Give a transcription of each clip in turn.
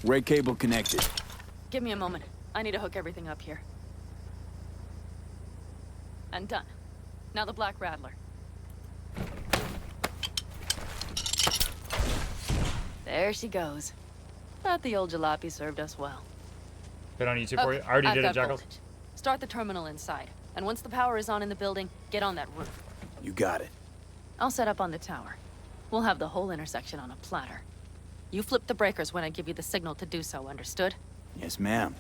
Red cable connected. Give me a moment. I need to hook everything up here. And done. Now the Black Rattler. There she goes. Thought the old jalopy served us well. Been on YouTube for you? I already did it, Jackals. Voltage. Start the terminal inside. And once the power is on in the building, get on that roof. You got it. I'll set up on the tower. We'll have the whole intersection on a platter. You flip the breakers when I give you the signal to do so, understood? Yes, ma'am.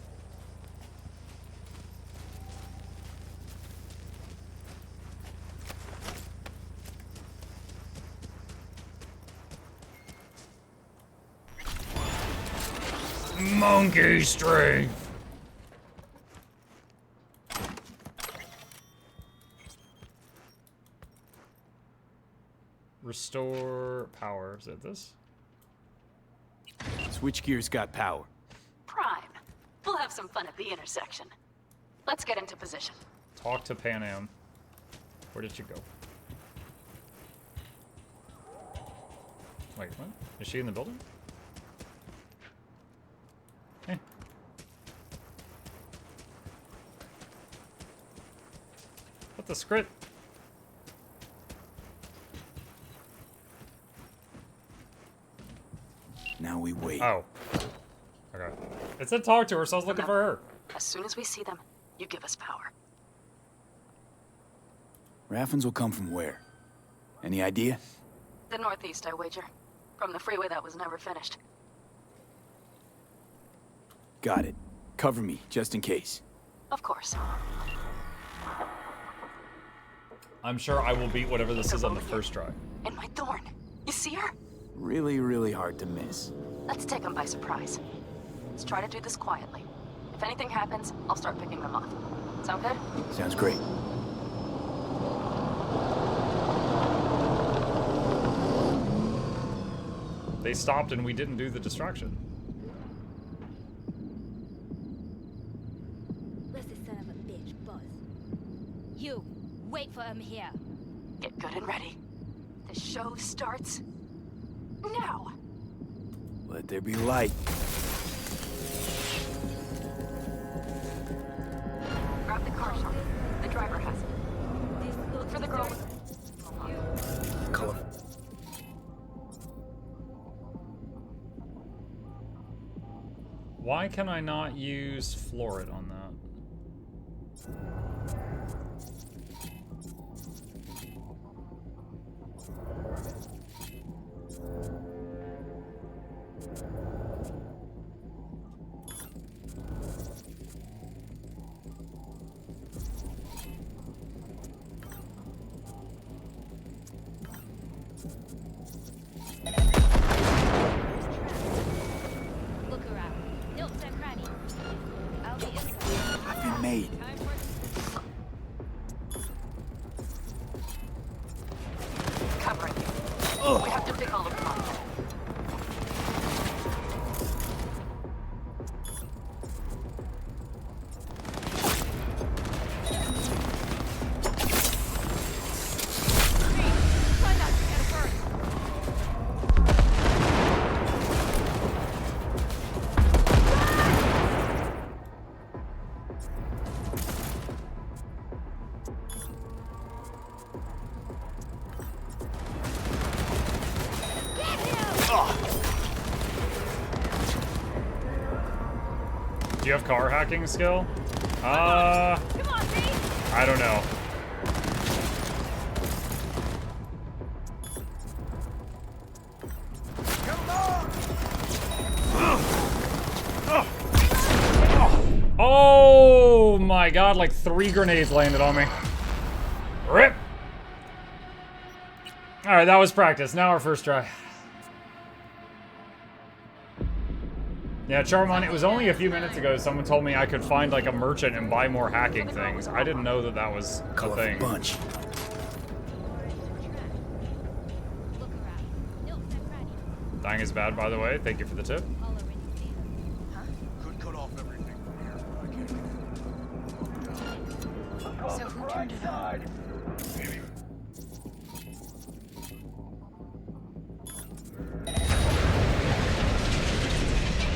Monkey strength. Restore power. Is it this? Switchgear's got power. Prime. We'll have some fun at the intersection. Let's get into position. Talk to Pan Am. Where did you go? Wait, what? Is she in the building? Hey. What the script? Now we wait. Oh. Okay. It said talk to her, so I was looking for her. As soon as we see them, you give us power. Raffens will come from where? Any idea? The northeast, I wager. From the freeway that was never finished. Got it. Cover me, just in case. Of course. I'm sure I will beat whatever this is on the first try. In my thorn. You see her? Really, really hard to miss. Let's take them by surprise. Let's try to do this quietly. If anything happens, I'll start picking them off. Sound good? Sounds great. They stopped and we didn't do the distraction. Where's the son of a bitch, Buzz? You, wait for him here. Get good and ready. The show starts now. Let there be light. Grab the car shot. The driver has it. Look for the girl with Color. Why can I not use Florid on that? Look around. Nooks and crannies. I'll be inside. I've been made. Time for covering you. We have to pick all of them up. Try not to get hurt. Do you have car hacking skill? Come on, Pete. I don't know. Oh my god, like 3 grenades landed on me. Rip! Alright, that was practice. Now our first try. Yeah, Charmon, it was only a few minutes ago someone told me I could find like a merchant and buy more hacking things. I didn't know that that was a Colorful thing. bunch. Look around. Nooks and crannies. Dying is bad, by the way. Thank you for the tip. All already clear. Could cut off everything from here, but I can't. So who turned it on? Maybe.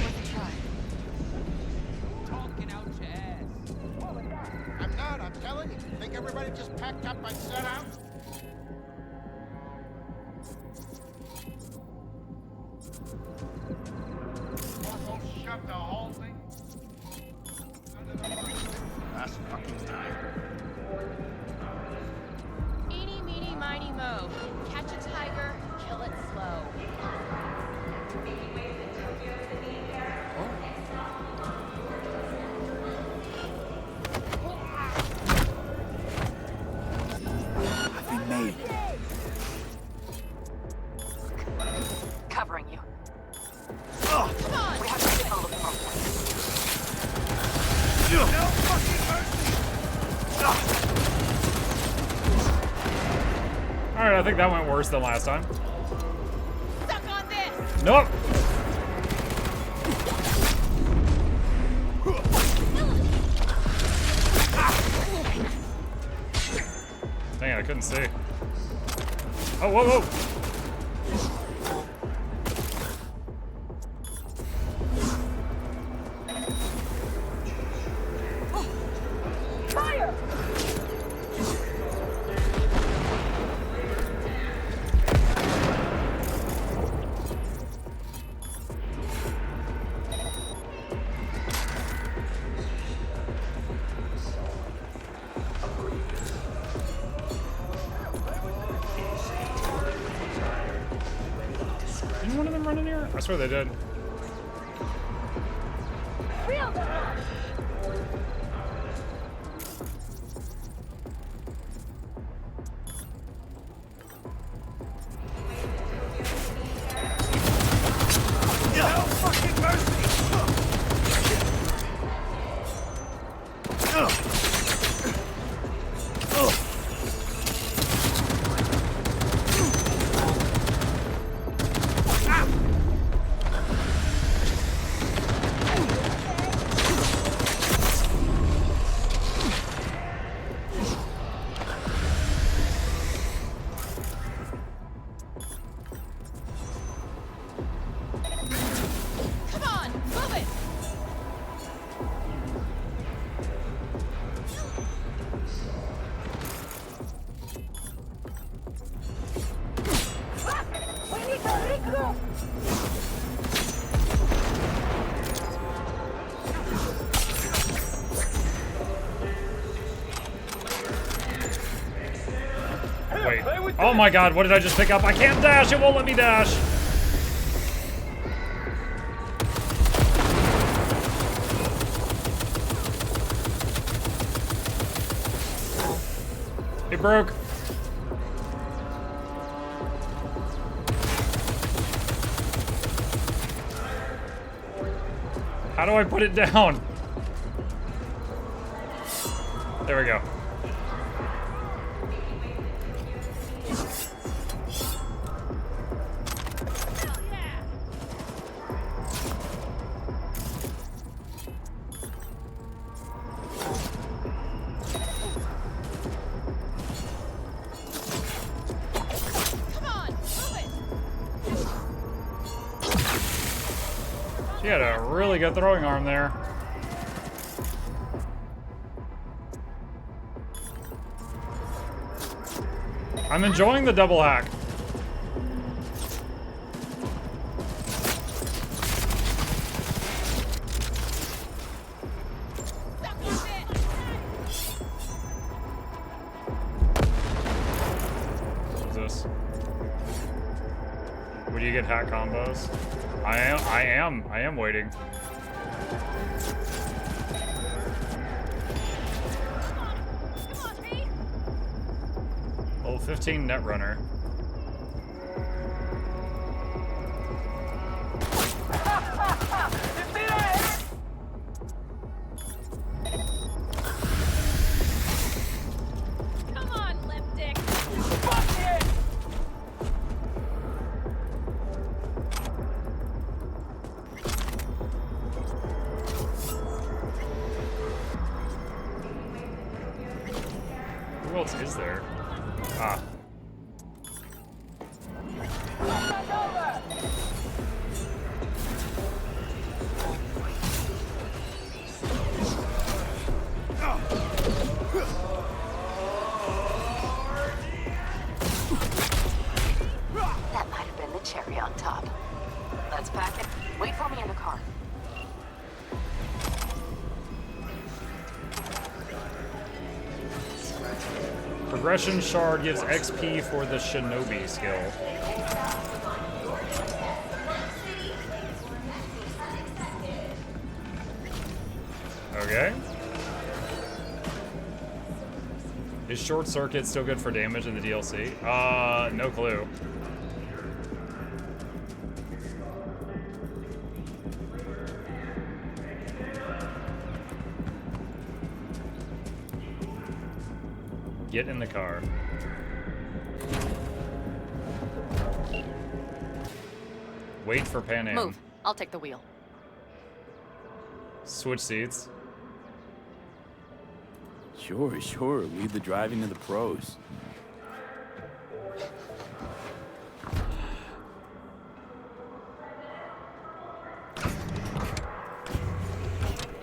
Worth a try. packed up and set out? Almost shut the whole thing. Last fucking time. Eeny, meeny, miny, moe. Catch a tiger, kill it slow. I've been made. Covering you. Come on! We have to signal the front. No fucking mercy! Alright, I think that went worse than last time. Suck on this! Nope! Dang it, I couldn't see. Oh, whoa, whoa! Didn't one of them run in here? I swear they did. No fucking mercy! Come on, move it! Wait. Oh my god, what did I just pick up? I can't dash! It won't let me dash! It broke. How do I put it down? There we go. Come on, move it! She had a really good throwing arm there. I'm enjoying the double hack. Suck on this! What is this? Would you get hack combos? I am waiting. Come on, Pete! Level 15 Netrunner. Come on, lipstick! Who else is there? Ah. Wait for me in the car. Progression shard gives XP for the shinobi skill. Okay. Is short circuit still good for damage in the DLC? No clue. Get in the car. Wait for Pan Am. Move. I'll take the wheel. Switch seats. Sure, sure. Leave the driving to the pros.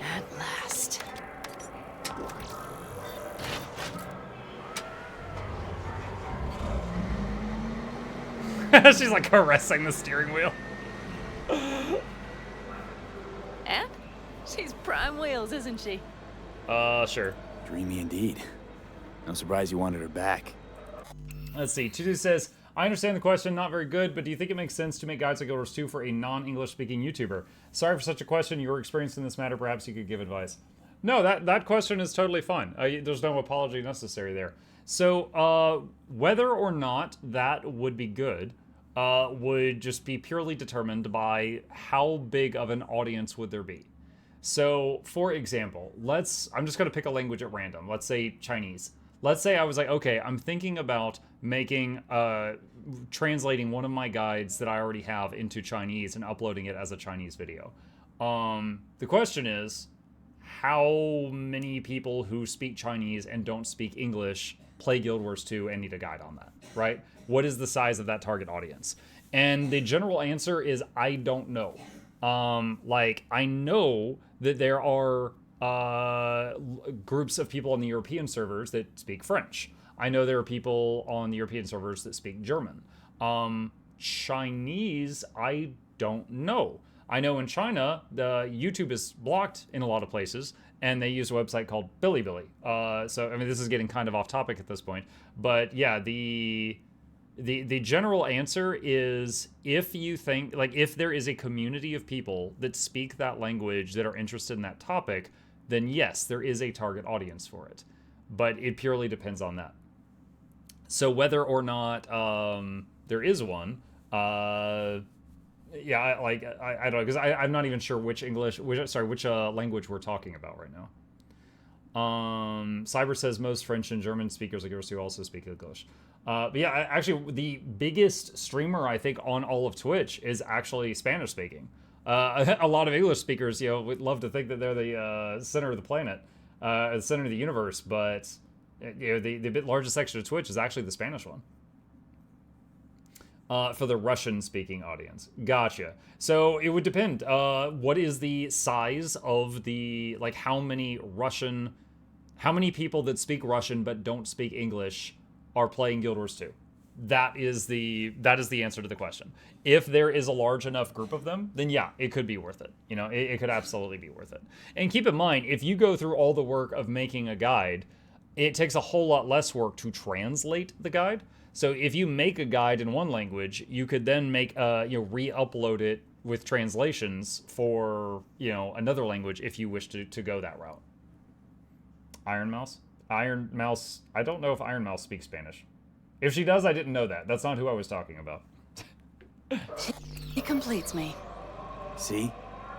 At last. She's like caressing the steering wheel. And? She's prime wheels, isn't she? Sure. Dreamy indeed. No surprise you wanted her back. Let's see. Tudu says, I understand the question, not very good, but do you think it makes sense to make Guides Like Guild Wars 2 for a non-English speaking YouTuber? Sorry for such a question. You're experienced in this matter. Perhaps you could give advice. No, that question is totally fine. There's no apology necessary there. So, whether or not that would be good would just be purely determined by how big of an audience would there be. So, for example, I'm just going to pick a language at random. Let's say Chinese. Let's say I was like, okay, I'm thinking about translating one of my guides that I already have into Chinese and uploading it as a Chinese video. The question is, how many people who speak Chinese and don't speak English play Guild Wars 2 and need a guide on that, right? What is the size of that target audience? And the general answer is, I don't know. I know that there are groups of people on the European servers that speak French. I know there are people on the European servers that speak German. Chinese, I don't know. I know in China, the YouTube is blocked in a lot of places, and they use a website called Bilibili. So, I mean, this is getting kind of off topic at this point. But yeah, the general answer is, if you think, like, if there is a community of people that speak that language that are interested in that topic, then yes, there is a target audience for it. But it purely depends on that. So whether or not there is one, I don't know, because I'm not even sure which language we're talking about right now. Cyber says most French and German speakers like yours who also speak English. But yeah, actually, the biggest streamer I think on all of Twitch is actually Spanish speaking. A lot of English speakers, would love to think that they're the center of the planet, the center of the universe, but the largest section of Twitch is actually the Spanish one. For the Russian-speaking audience. Gotcha. So it would depend. What is the size of the, like, how many people that speak Russian but don't speak English are playing Guild Wars 2? That is the answer to the question. If there is a large enough group of them, then yeah, it could be worth it. It could absolutely be worth it. And keep in mind, if you go through all the work of making a guide, it takes a whole lot less work to translate the guide. So if you make a guide in one language, you could then make re-upload it with translations for another language if you wish to go that route. Iron Mouse. I don't know if Iron Mouse speaks Spanish. If she does, I didn't know that. That's not who I was talking about. He completes me. See?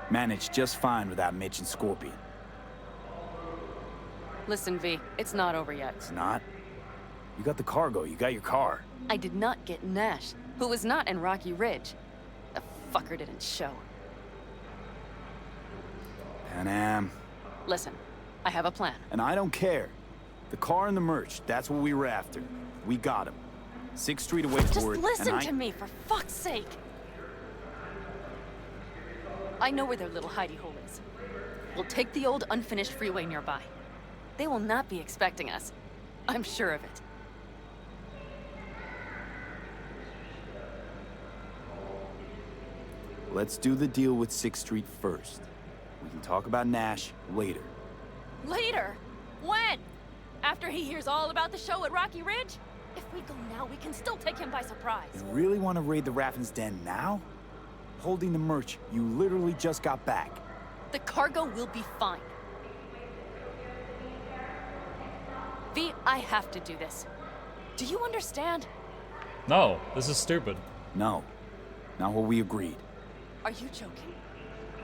Managed just fine without Mitch and Scorpion. Listen, V, it's not over yet. It's not? You got the cargo, you got your car. I did not get Nash, who was not in Rocky Ridge. The fucker didn't show. Pan Am. Listen, I have a plan. And I don't care. The car and the merch, that's what we were after. We got him. 6th Street away Just for it. listen to me, for fuck's sake. I know where their little hidey hole is. We'll take the old unfinished freeway nearby. They will not be expecting us. I'm sure of it. Let's do the deal with 6th Street first. We can talk about Nash later. Later? When? After he hears all about the show at Rocky Ridge? If we go now, we can still take him by surprise. You really want to raid the Raffin's den now? Holding the merch, you literally just got back. The cargo will be fine. V, I have to do this. Do you understand? No, this is stupid. No, not what we agreed. Are you joking?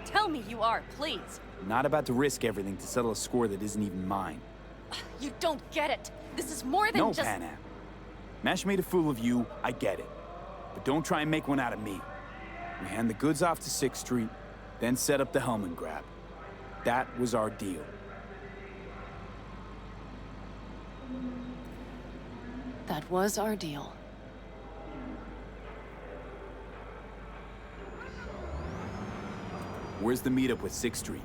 Tell me you are, please. I'm not about to risk everything to settle a score that isn't even mine. You don't get it. This is more than No, just... Pan Am. Nash made a fool of you, I get it. But don't try and make one out of me. We hand the goods off to 6th Street, then set up the Hellman grab. That was our deal. That was our deal. Where's the meetup with 6th Street?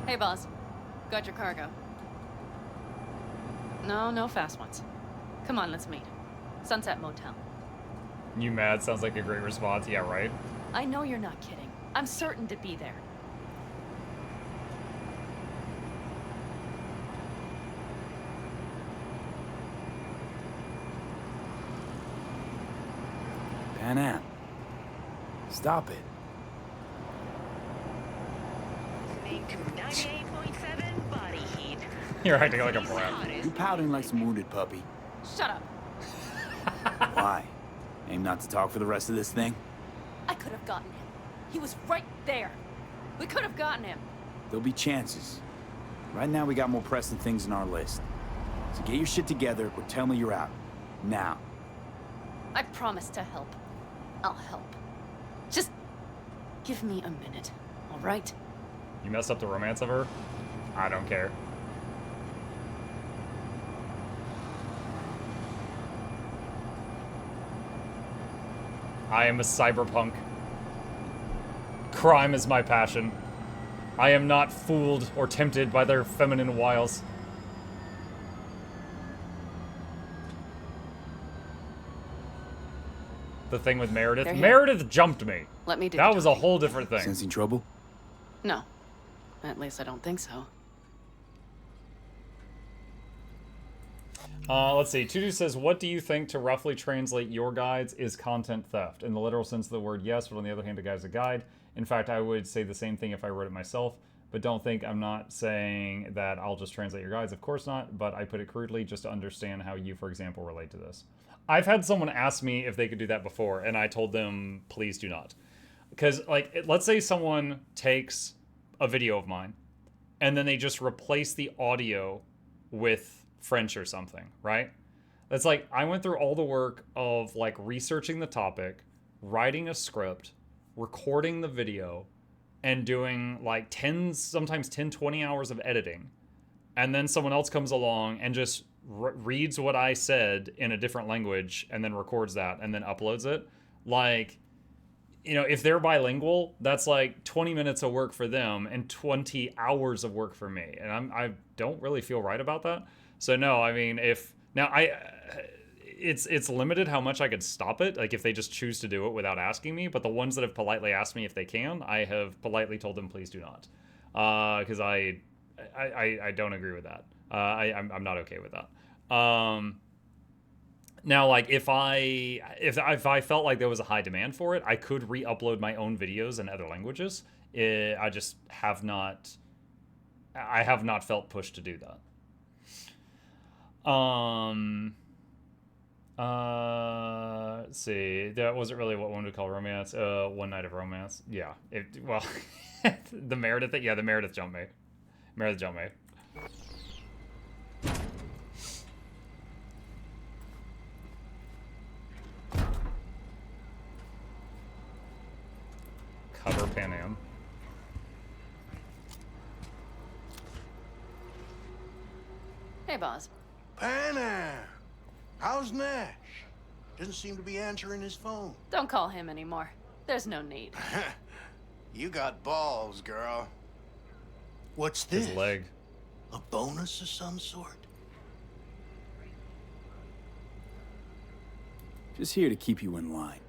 Hey, boss. Got your cargo. No, no fast ones. Come on, let's meet. Sunset Motel. You mad? Sounds like a great response. Yeah, right? I know you're not kidding. I'm certain to be there. Pan Am. Stop it. Listening to 98.7 Body Heat. You're acting like a brat. You pouting like some wounded puppy. Shut up. Why? Aim not to talk for the rest of this thing? I could have gotten him. He was right there. We could have gotten him. There'll be chances. Right now we got more pressing things on our list. So get your shit together or tell me you're out. Now. I promise to help. I'll help. Just give me a minute, all right? You messed up the romance of her? I don't care. I am a cyberpunk. Crime is my passion. I am not fooled or tempted by their feminine wiles. The thing with Meredith. They're here. Meredith jumped me. Let me do That the was a talking. whole different thing. Sensing trouble? No. At least I don't think so. Let's see. Tudu says, what do you think to roughly translate your guides is content theft? In the literal sense of the word, yes, but on the other hand, a guide's a guide. In fact, I would say the same thing if I wrote it myself, but don't think I'm not saying that I'll just translate your guides. Of course not, but I put it crudely just to understand how you, for example, relate to this. I've had someone ask me if they could do that before, and I told them, please do not. Because, like, let's say someone takes a video of mine, and then they just replace the audio with French or something, right? It's like, I went through all the work of, like, researching the topic, writing a script, recording the video, and doing, like, sometimes 10, 20 hours of editing. And then someone else comes along and just reads what I said in a different language and then records that and then uploads it. Like, you know, if they're bilingual, that's like 20 minutes of work for them and 20 hours of work for me. And I don't really feel right about that. So no, I mean, it's limited how much I could stop it. Like if they just choose to do it without asking me, but the ones that have politely asked me if they can, I have politely told them, please do not. Cause I don't agree with that. I'm not okay with that. Now, like if I felt like there was a high demand for it, I could re-upload my own videos in other languages. I just have not felt pushed to do that. Let's see. That wasn't really what one would call romance. One night of romance. Yeah. Well, the Meredith. Yeah, the Meredith jumped me. Meredith jumped me. Cover Pan Am. Hey, boss. Pan Am. How's Nash? Doesn't seem to be answering his phone. Don't call him anymore. There's no need. You got balls, girl. What's this? His leg. A bonus of some sort? Just here to keep you in line.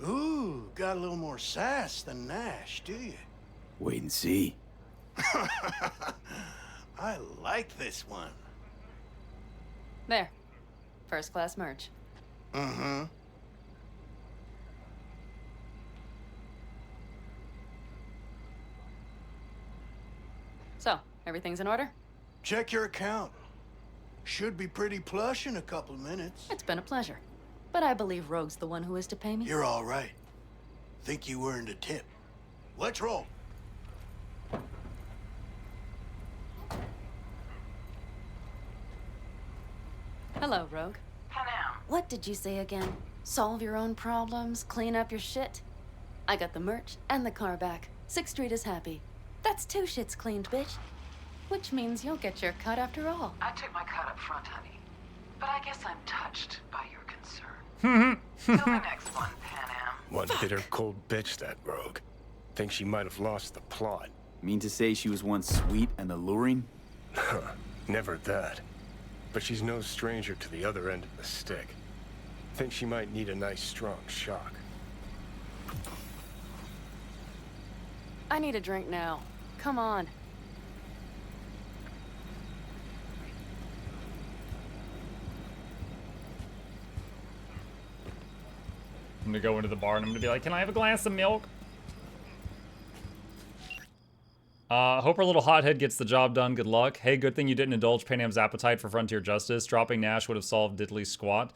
Ooh, got a little more sass than Nash, do you? Wait and see. I like this one. There. First class merch. Mm-hmm. So, everything's in order? Check your account. Should be pretty plush in a couple of minutes. It's been a pleasure. But I believe Rogue's the one who is to pay me. You're all right. Think you earned a tip. Let's roll. Hello, Rogue. Hello. What did you say again? Solve your own problems, clean up your shit? I got the merch and the car back. 6th Street is happy. That's 2 shits cleaned, bitch. Which means you'll get your cut after all. I took my cut up front, honey. But I guess I'm touched by your concern. Till the next one, Pan Am. One bitter cold bitch, that rogue. Think she might have lost the plot. Mean to say she was once sweet and alluring? Never that. But she's no stranger to the other end of the stick. Think she might need a nice strong shock. I need a drink now. Come on. I'm gonna go into the bar and I'm gonna be like, can I have a glass of milk? Hope our little hothead gets the job done. Good luck. Hey, good thing you didn't indulge Pan Am's appetite for frontier justice. Dropping Nash would have solved diddly squat.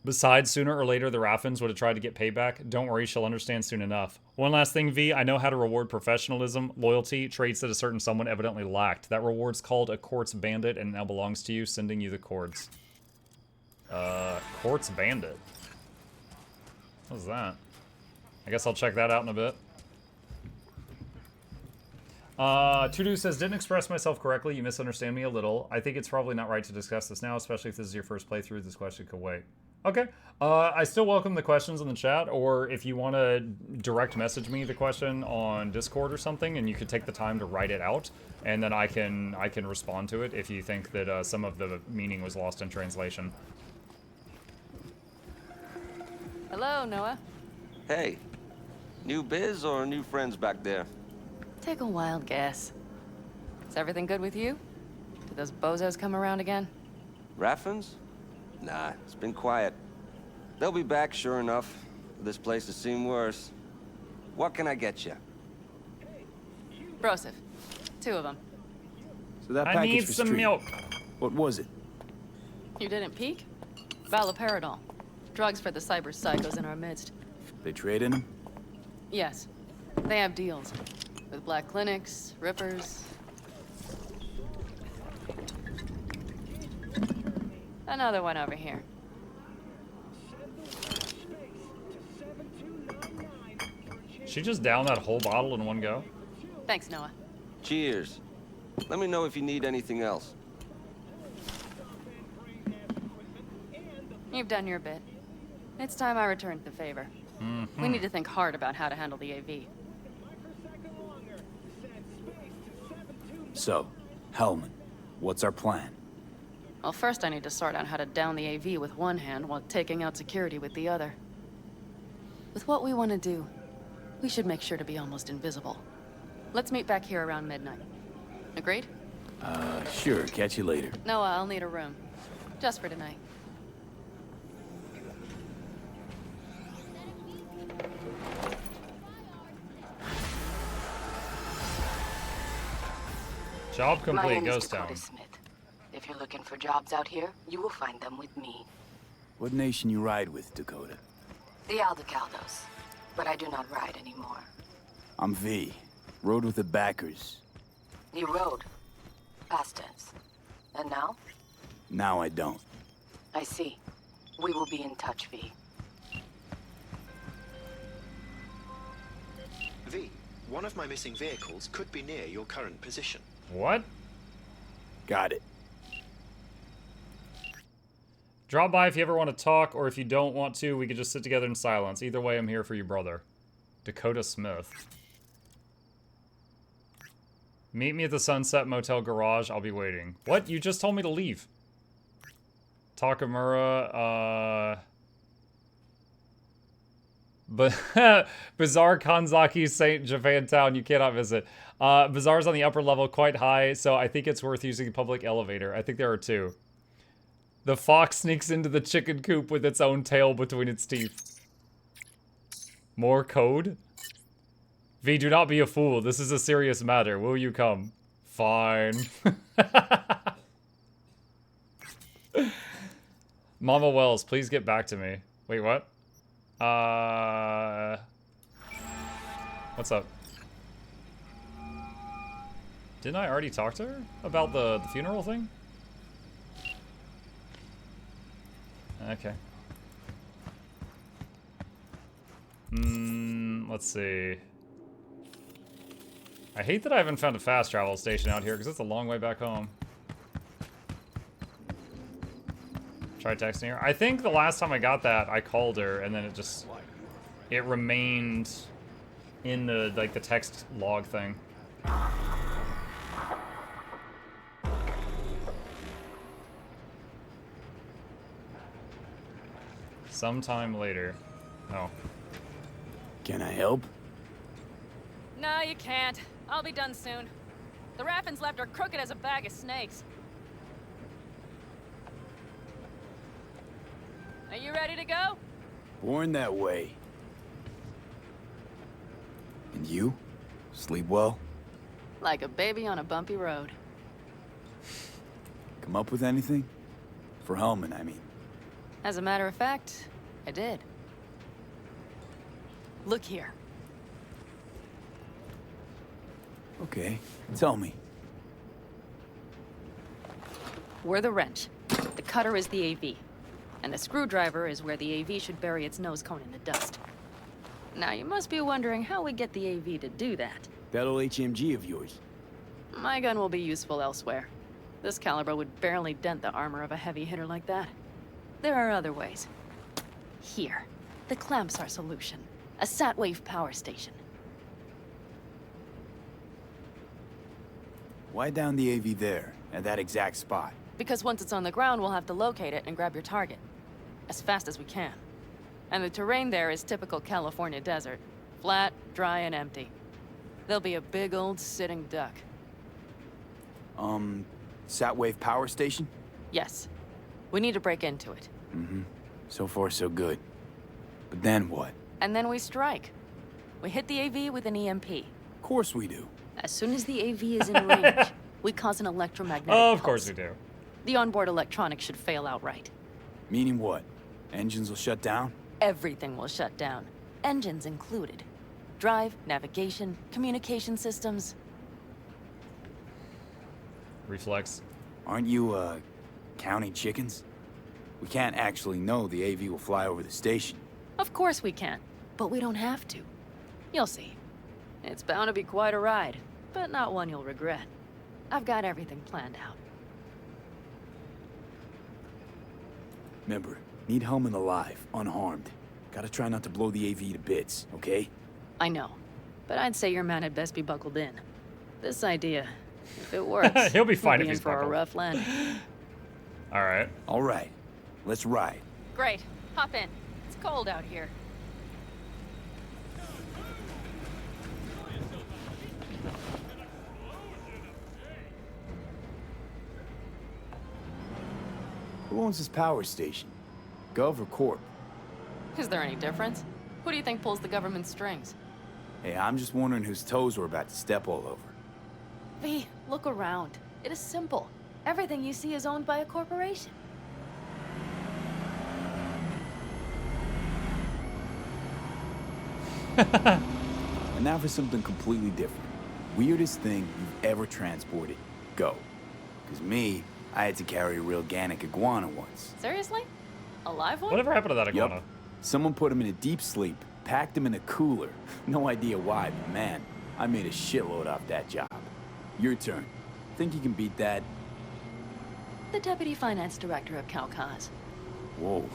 Besides, sooner or later, the Raffins would have tried to get payback. Don't worry, she'll understand soon enough. One last thing, V. I know how to reward professionalism, loyalty, traits that a certain someone evidently lacked. That reward's called a Quartz Bandit and now belongs to you, sending you the cords. Quartz Bandit? What was that? I guess I'll check that out in a bit. Tudu says, didn't express myself correctly. You misunderstand me a little. I think it's probably not right to discuss this now, especially if this is your first playthrough. This question could wait. Okay. I still welcome the questions in the chat, or if you want to direct message me the question on Discord or something, and you could take the time to write it out, and then I can respond to it if you think that some of the meaning was lost in translation. Hello, Noah. Hey, new biz or new friends back there? Take a wild guess. Is everything good with you? Did those bozos come around again? Raffins? Nah, it's been quiet. They'll be back, sure enough. This place has seen worse. What can I get you? Broseph. 2 of them. So that I package need for some Street, milk. what was it? You didn't peek? Valoperidol. Drugs for the cyber psychos in our midst. They trading them? Yes. They have deals. With black clinics, rippers. Another one over here. She just downed that whole bottle in one go? Thanks, Noah. Cheers. Let me know if you need anything else. You've done your bit. It's time I returned the favor. We need to think hard about how to handle the AV. So, Hellman, what's our plan? Well, first I need to sort out how to down the AV with one hand while taking out security with the other. With what we want to do, we should make sure to be almost invisible. Let's meet back here around midnight. Agreed? Sure, catch you later. Noah, I'll need a room. Just for tonight. Job My complete, name is Ghost Town. Dakota Smith. If you're looking for jobs out here, you will find them with me. What nation you ride with, Dakota? The Aldecaldos. But I do not ride anymore. I'm V. Rode with the backers. You rode. Past tense. And now? Now I don't. I see. We will be in touch, V. V, one of my missing vehicles could be near your current position. What? Got it. Drop by if you ever want to talk, or if you don't want to, we could just sit together in silence. Either way, I'm here for you, brother. Dakota Smith. Meet me at the Sunset Motel garage. I'll be waiting. What? You just told me to leave. Takamura, But Bazaar Kanzaki St. Japantown, you cannot visit. Bazaar's on the upper level, quite high, so I think it's worth using the public elevator. I think there are 2. The fox sneaks into the chicken coop with its own tail between its teeth. More code? V, do not be a fool. This is a serious matter. Will you come? Fine. Mama Wells, please get back to me. Wait, what? What's up? Didn't I already talk to her about the funeral thing? Okay. Let's see. I hate that I haven't found a fast travel station out here because it's a long way back home. Try texting her. I think the last time I got that, I called her and then it remained in the the text log thing. Sometime later. Oh. Can I help? No, you can't. I'll be done soon. The Raffins left are crooked as a bag of snakes. Are you ready to go? Born that way. And you? Sleep well? Like a baby on a bumpy road. Come up with anything? For Hellman, I mean. As a matter of fact, I did. Look here. Okay, tell me. We're the wrench. The cutter is the AV. And the screwdriver is where the AV should bury its nose cone in the dust. Now, you must be wondering how we get the AV to do that. That old HMG of yours. My gun will be useful elsewhere. This caliber would barely dent the armor of a heavy hitter like that. There are other ways. Here. The clamps are solution. A sat-wave power station. Why down the AV there, at that exact spot? Because once it's on the ground, we'll have to locate it and grab your target. As fast as we can. And the terrain there is typical California desert. Flat, dry, and empty. There'll be a big old sitting duck. Sat-wave power station? Yes. We need to break into it. Mm-hmm. So far, so good. But then what? And then we strike. We hit the AV with an EMP. Of course we do. As soon as the AV is in range, we cause an electromagnetic Of pulse. course we do. The onboard electronics should fail outright. Meaning what? Engines will shut down? Everything will shut down. Engines included. Drive, navigation, communication systems. Reflex. Aren't you, counting chickens? We can't actually know the AV will fly over the station. Of course we can, but we don't have to. You'll see. It's bound to be quite a ride, but not one you'll regret. I've got everything planned out. Remember, need Hellman alive, unharmed. Gotta try not to blow the AV to bits, okay? I know, but I'd say your man had best be buckled in. This idea, if it works, He'll be fine we'll if he's in for buckled. a rough landing. Alright. Alright, let's ride. Great, hop in. It's cold out here. Who owns this power station? Gov or Corp? Is there any difference? Who do you think pulls the government's strings? Hey, I'm just wondering whose toes we're about to step all over. V, look around. It is simple. Everything you see is owned by a corporation. And now for something completely different. Weirdest thing you've ever transported. Go. Because me, I had to carry a real Gannic iguana once. Seriously? A live one? Whatever happened to that iguana? Yup. Someone put him in a deep sleep, packed him in a cooler. No idea why, but man, I made a shitload off that job. Your turn. Think you can beat that? The deputy finance director of Calcaz. Whoa,